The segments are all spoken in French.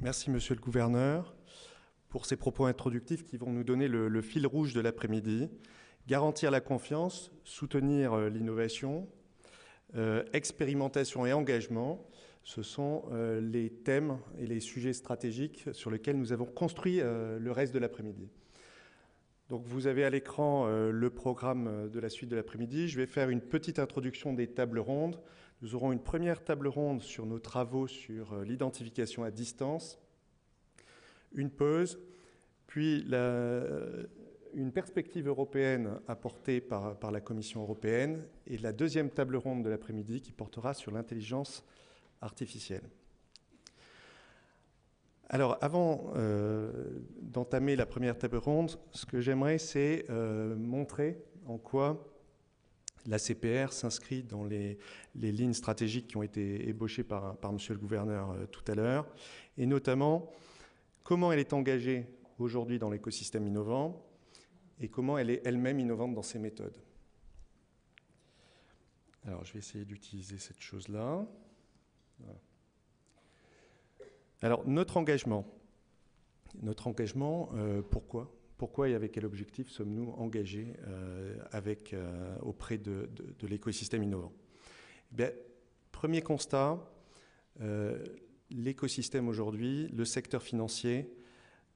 Merci, Monsieur le Gouverneur, pour ces propos introductifs qui vont nous donner le fil rouge de l'après-midi. Garantir la confiance, soutenir l'innovation, expérimentation et engagement, ce sont les thèmes et les sujets stratégiques sur lesquels nous avons construit le reste de l'après-midi. Donc vous avez à l'écran le programme de la suite de l'après-midi. Je vais faire une petite introduction des tables rondes. Nous aurons une première table ronde sur nos travaux sur l'identification à distance, une pause, puis une perspective européenne apportée par la Commission européenne et la deuxième table ronde de l'après-midi qui portera sur l'intelligence artificielle. Alors, avant d'entamer la première table ronde, ce que j'aimerais, c'est montrer en quoi la CPR s'inscrit dans les lignes stratégiques qui ont été ébauchées par Monsieur le Gouverneur tout à l'heure, et notamment comment elle est engagée aujourd'hui dans l'écosystème innovant et comment elle est elle-même innovante dans ses méthodes. Alors, je vais essayer d'utiliser cette chose-là. Voilà. Alors, notre engagement, pourquoi et avec quel objectif sommes-nous engagés auprès de l'écosystème innovant? Eh bien, premier constat, l'écosystème aujourd'hui, le secteur financier,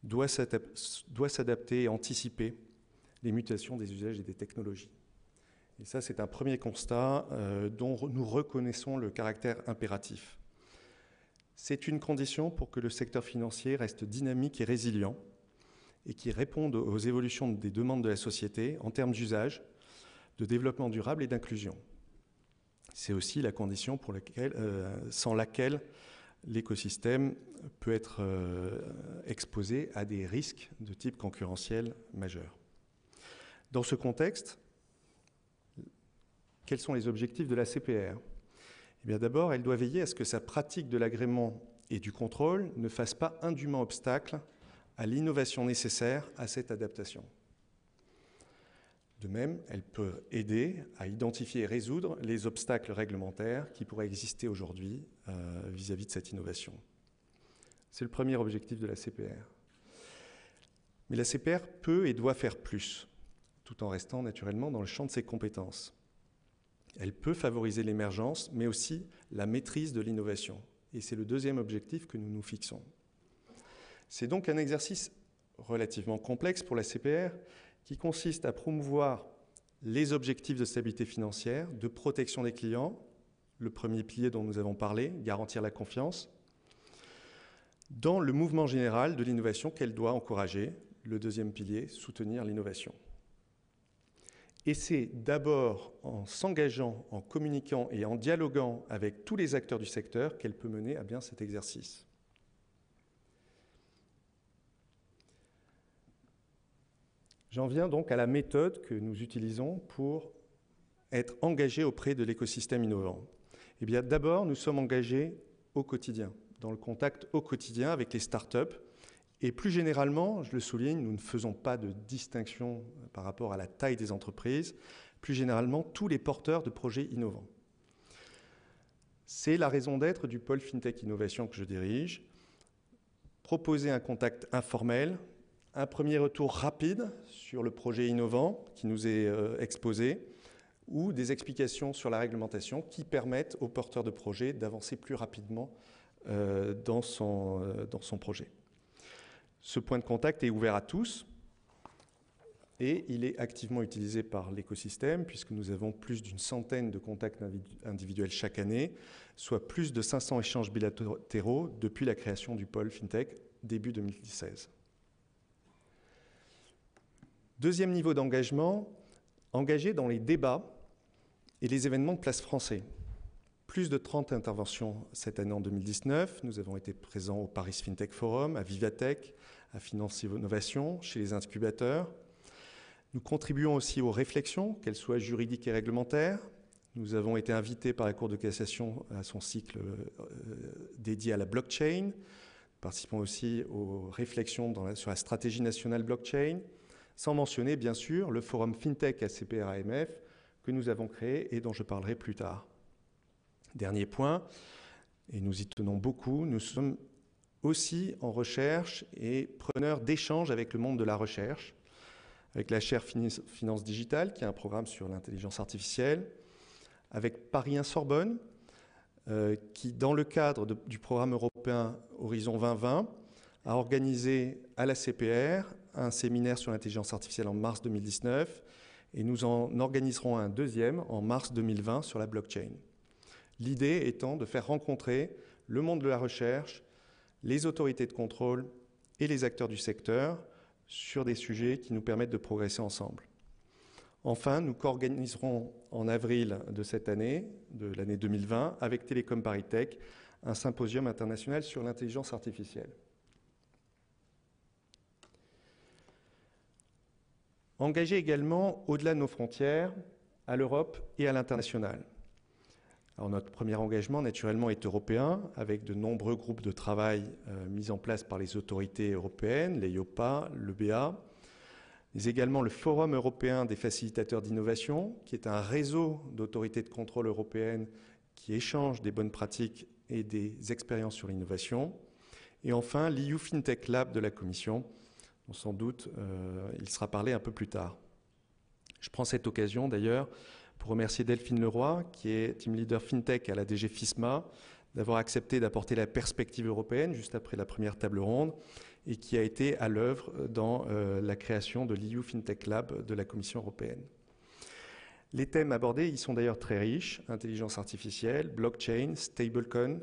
doit s'adapter et anticiper les mutations des usages et des technologies. Et ça, c'est un premier constat dont nous reconnaissons le caractère impératif. C'est une condition pour que le secteur financier reste dynamique et résilient et qui réponde aux évolutions des demandes de la société en termes d'usage, de développement durable et d'inclusion. C'est aussi la condition sans laquelle l'écosystème peut être exposé à des risques de type concurrentiel majeur. Dans ce contexte, quels sont les objectifs de la CPR ? Eh bien, d'abord, elle doit veiller à ce que sa pratique de l'agrément et du contrôle ne fasse pas indûment obstacle à l'innovation nécessaire à cette adaptation. De même, elle peut aider à identifier et résoudre les obstacles réglementaires qui pourraient exister aujourd'hui vis-à-vis de cette innovation. C'est le premier objectif de la CPR. Mais la CPR peut et doit faire plus, tout en restant naturellement dans le champ de ses compétences. Elle peut favoriser l'émergence, mais aussi la maîtrise de l'innovation. Et c'est le deuxième objectif que nous nous fixons. C'est donc un exercice relativement complexe pour la CPR qui consiste à promouvoir les objectifs de stabilité financière, de protection des clients, le premier pilier dont nous avons parlé, garantir la confiance, dans le mouvement général de l'innovation qu'elle doit encourager, le deuxième pilier, soutenir l'innovation. Et c'est d'abord en s'engageant, en communiquant et en dialoguant avec tous les acteurs du secteur qu'elle peut mener à bien cet exercice. J'en viens donc à la méthode que nous utilisons pour être engagés auprès de l'écosystème innovant. Eh bien, d'abord, nous sommes engagés au quotidien, dans le contact au quotidien avec les startups. Et plus généralement, je le souligne, nous ne faisons pas de distinction par rapport à la taille des entreprises, plus généralement tous les porteurs de projets innovants. C'est la raison d'être du pôle FinTech Innovation que je dirige. Proposer un contact informel, un premier retour rapide sur le projet innovant qui nous est exposé, ou des explications sur la réglementation qui permettent aux porteurs de projets d'avancer plus rapidement dans son projet. Ce point de contact est ouvert à tous et il est activement utilisé par l'écosystème puisque nous avons plus d'une centaine de contacts individuels chaque année, soit plus de 500 échanges bilatéraux depuis la création du pôle FinTech début 2016. Deuxième niveau d'engagement, engagé dans les débats et les événements de Place Français. Plus de 30 interventions cette année en 2019. Nous avons été présents au Paris FinTech Forum, à Vivatech, à Finance Innovation, chez les incubateurs. Nous contribuons aussi aux réflexions, qu'elles soient juridiques et réglementaires. Nous avons été invités par la Cour de cassation à son cycle dédié à la blockchain. Nous participons aussi aux réflexions sur la stratégie nationale blockchain, sans mentionner bien sûr le forum FinTech à CPR-AMF que nous avons créé et dont je parlerai plus tard. Dernier point, et nous y tenons beaucoup, nous sommes aussi en recherche et preneur d'échanges avec le monde de la recherche, avec la chaire Finance Digitale, qui est un programme sur l'intelligence artificielle, avec Paris 1 Sorbonne, qui, dans le cadre du programme européen Horizon 2020, a organisé à la CPR un séminaire sur l'intelligence artificielle en mars 2019, et nous en organiserons un deuxième en mars 2020 sur la blockchain. L'idée étant de faire rencontrer le monde de la recherche, les autorités de contrôle et les acteurs du secteur sur des sujets qui nous permettent de progresser ensemble. Enfin, nous co-organiserons en avril de cette année, de l'année 2020, avec Télécom Paris Tech, un symposium international sur l'intelligence artificielle. Engagé également au-delà de nos frontières, à l'Europe et à l'international. Alors notre premier engagement, naturellement, est européen, avec de nombreux groupes de travail mis en place par les autorités européennes, l'EIOPA, l'EBA, mais également le Forum européen des facilitateurs d'innovation, qui est un réseau d'autorités de contrôle européennes qui échangent des bonnes pratiques et des expériences sur l'innovation. Et enfin, l'EU FinTech Lab de la Commission, dont sans doute il sera parlé un peu plus tard. Je prends cette occasion d'ailleurs pour remercier Delphine Leroy, qui est team leader FinTech à la DG FISMA, d'avoir accepté d'apporter la perspective européenne juste après la première table ronde et qui a été à l'œuvre dans la création de l'EU FinTech Lab de la Commission européenne. Les thèmes abordés y sont d'ailleurs très riches: intelligence artificielle, blockchain, stablecoin,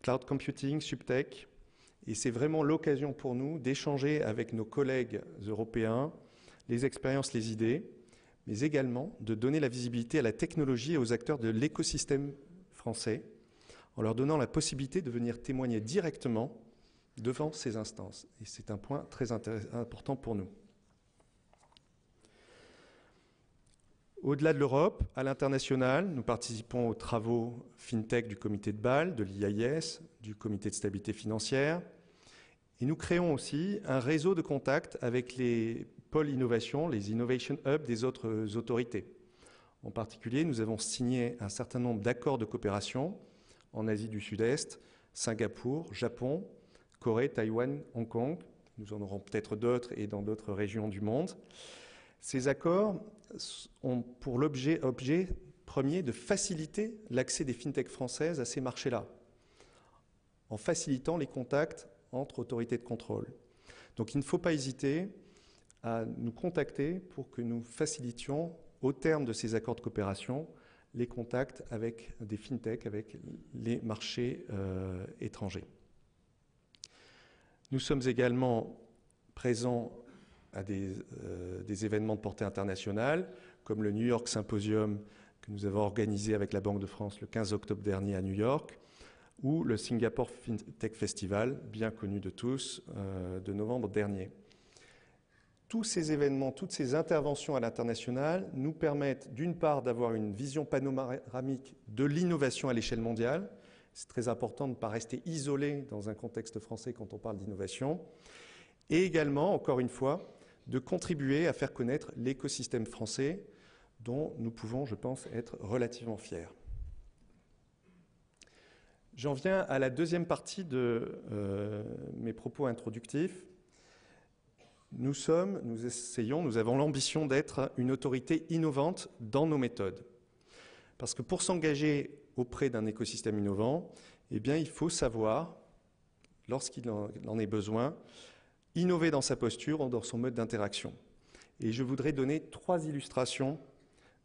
cloud computing, subtech. Et c'est vraiment l'occasion pour nous d'échanger avec nos collègues européens les expériences, les idées, mais également de donner la visibilité à la technologie et aux acteurs de l'écosystème français, en leur donnant la possibilité de venir témoigner directement devant ces instances. Et c'est un point très important pour nous. Au-delà de l'Europe, à l'international, nous participons aux travaux FinTech du comité de Bâle, de l'IAIS, du comité de stabilité financière. Et nous créons aussi un réseau de contacts avec les pôles innovation, les Innovation Hubs des autres autorités. En particulier, nous avons signé un certain nombre d'accords de coopération en Asie du Sud-Est, Singapour, Japon, Corée, Taïwan, Hong Kong. Nous en aurons peut-être d'autres et dans d'autres régions du monde. Ces accords ont pour objet premier de faciliter l'accès des fintechs françaises à ces marchés-là, en facilitant les contacts entre autorités de contrôle. Donc il ne faut pas hésiter à nous contacter pour que nous facilitions, au terme de ces accords de coopération, les contacts avec des fintechs, avec les marchés étrangers. Nous sommes également présents à des événements de portée internationale, comme le New York Symposium que nous avons organisé avec la Banque de France le 15 octobre dernier à New York, ou le Singapore FinTech Festival, bien connu de tous, de novembre dernier. Tous ces événements, toutes ces interventions à l'international nous permettent d'une part d'avoir une vision panoramique de l'innovation à l'échelle mondiale. C'est très important de ne pas rester isolé dans un contexte français quand on parle d'innovation. Et également, encore une fois, de contribuer à faire connaître l'écosystème français dont nous pouvons, je pense, être relativement fiers. J'en viens à la deuxième partie de mes propos introductifs. Nous avons l'ambition d'être une autorité innovante dans nos méthodes. Parce que pour s'engager auprès d'un écosystème innovant, eh bien, il faut savoir, lorsqu'il en est besoin, innover dans sa posture ou dans son mode d'interaction. Et je voudrais donner 3 illustrations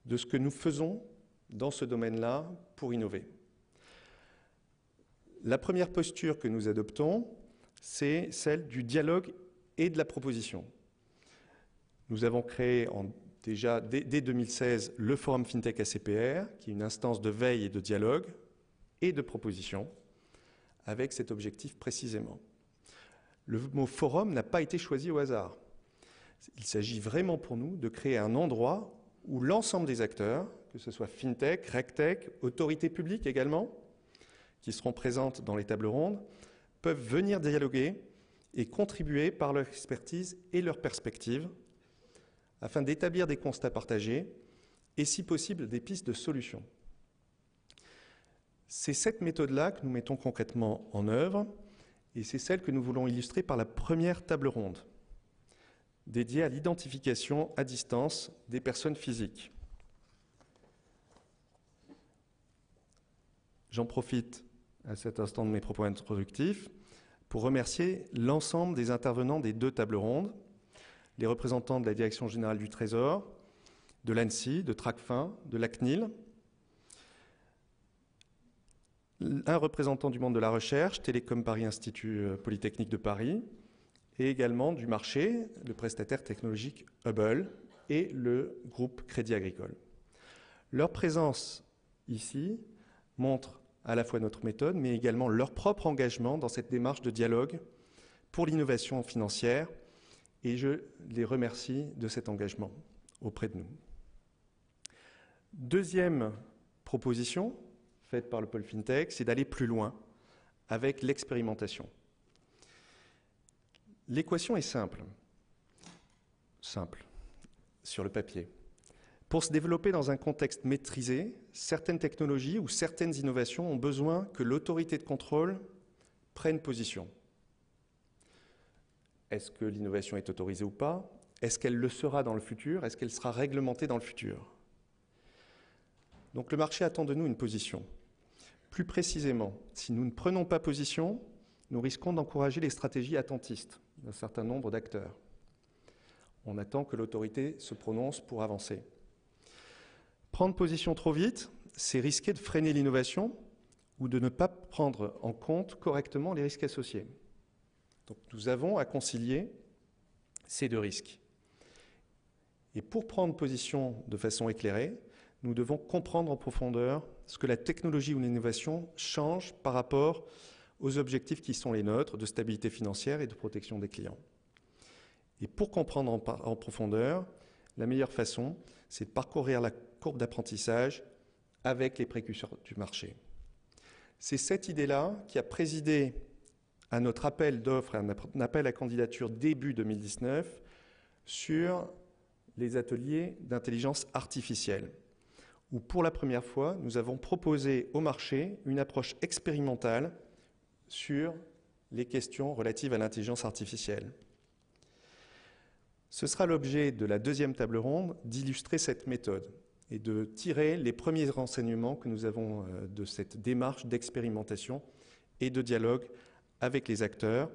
de ce que nous faisons dans ce domaine-là pour innover. La première posture que nous adoptons, c'est celle du dialogue et de la proposition. Nous avons créé déjà dès 2016 le Forum FinTech ACPR, qui est une instance de veille et de dialogue et de proposition, avec cet objectif précisément. Le mot forum n'a pas été choisi au hasard. Il s'agit vraiment pour nous de créer un endroit où l'ensemble des acteurs, que ce soit FinTech, RegTech, autorités publiques également, qui seront présentes dans les tables rondes, peuvent venir dialoguer et contribuer par leur expertise et leur perspective afin d'établir des constats partagés et, si possible, des pistes de solutions. C'est cette méthode-là que nous mettons concrètement en œuvre Et c'est celle que nous voulons illustrer par la première table ronde, dédiée à l'identification à distance des personnes physiques. J'en profite à cet instant de mes propos introductifs pour remercier l'ensemble des intervenants des 2 tables rondes, les représentants de la Direction générale du Trésor, de l'ANSSI, de Tracfin, de la CNIL, un représentant du monde de la recherche, Télécom Paris Institut Polytechnique de Paris, et également du marché, le prestataire technologique Hubble et le groupe Crédit Agricole. Leur présence ici montre à la fois notre méthode, mais également leur propre engagement dans cette démarche de dialogue pour l'innovation financière, et je les remercie de cet engagement auprès de nous. Deuxième proposition faite par le pôle FinTech, c'est d'aller plus loin avec l'expérimentation. L'équation est simple sur le papier. Pour se développer dans un contexte maîtrisé, certaines technologies ou certaines innovations ont besoin que l'autorité de contrôle prenne position. Est-ce que l'innovation est autorisée ou pas? Est-ce qu'elle le sera dans le futur? Est-ce qu'elle sera réglementée dans le futur? Donc le marché attend de nous une position. Plus précisément, si nous ne prenons pas position, nous risquons d'encourager les stratégies attentistes d'un certain nombre d'acteurs. On attend que l'autorité se prononce pour avancer. Prendre position trop vite, c'est risquer de freiner l'innovation ou de ne pas prendre en compte correctement les risques associés. Donc nous avons à concilier ces 2 risques. Et pour prendre position de façon éclairée, nous devons comprendre en profondeur ce que la technologie ou l'innovation change par rapport aux objectifs qui sont les nôtres de stabilité financière et de protection des clients. Et pour comprendre en profondeur, la meilleure façon, c'est de parcourir la courbe d'apprentissage avec les précurseurs du marché. C'est cette idée-là qui a présidé à notre appel d'offres, un appel à candidature début 2019 sur les ateliers d'intelligence artificielle, où pour la première fois, nous avons proposé au marché une approche expérimentale sur les questions relatives à l'intelligence artificielle. Ce sera l'objet de la 2e table ronde d'illustrer cette méthode et de tirer les premiers renseignements que nous avons de cette démarche d'expérimentation et de dialogue avec les acteurs.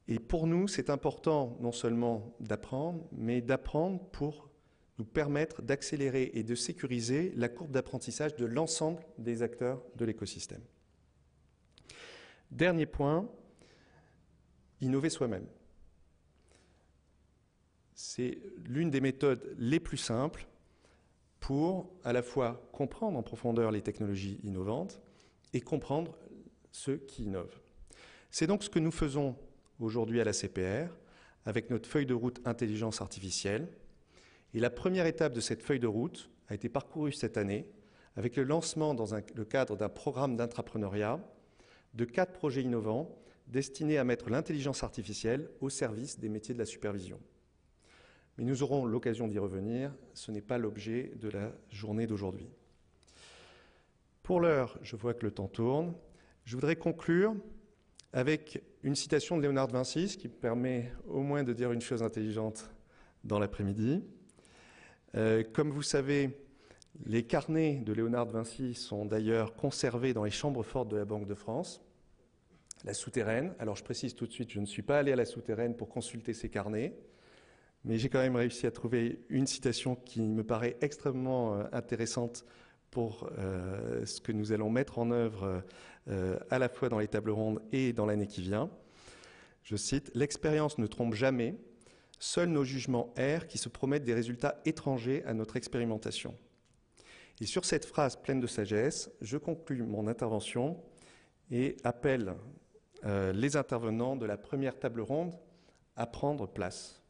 Et pour nous, c'est important non seulement d'apprendre, mais d'apprendre pour nous permettre d'accélérer et de sécuriser la courbe d'apprentissage de l'ensemble des acteurs de l'écosystème. Dernier point, innover soi-même. C'est l'une des méthodes les plus simples pour à la fois comprendre en profondeur les technologies innovantes et comprendre ceux qui innovent. C'est donc ce que nous faisons aujourd'hui à la CPR avec notre feuille de route intelligence artificielle. Et la première étape de cette feuille de route a été parcourue cette année avec le lancement dans le cadre d'un programme d'intrapreneuriat de 4 projets innovants destinés à mettre l'intelligence artificielle au service des métiers de la supervision. Mais nous aurons l'occasion d'y revenir, ce n'est pas l'objet de la journée d'aujourd'hui. Pour l'heure, je vois que le temps tourne. Je voudrais conclure avec une citation de Léonard de Vinci, ce qui me permet au moins de dire une chose intelligente dans l'après-midi. Comme vous savez, les carnets de Léonard de Vinci sont d'ailleurs conservés dans les chambres fortes de la Banque de France, la souterraine. Alors je précise tout de suite, je ne suis pas allé à la souterraine pour consulter ces carnets, mais j'ai quand même réussi à trouver une citation qui me paraît extrêmement intéressante pour ce que nous allons mettre en œuvre à la fois dans les tables rondes et dans l'année qui vient. Je cite « L'expérience ne trompe jamais, seuls nos jugements errent qui se promettent des résultats étrangers à notre expérimentation. » Et sur cette phrase pleine de sagesse, je conclus mon intervention et appelle les intervenants de la première table ronde à prendre place.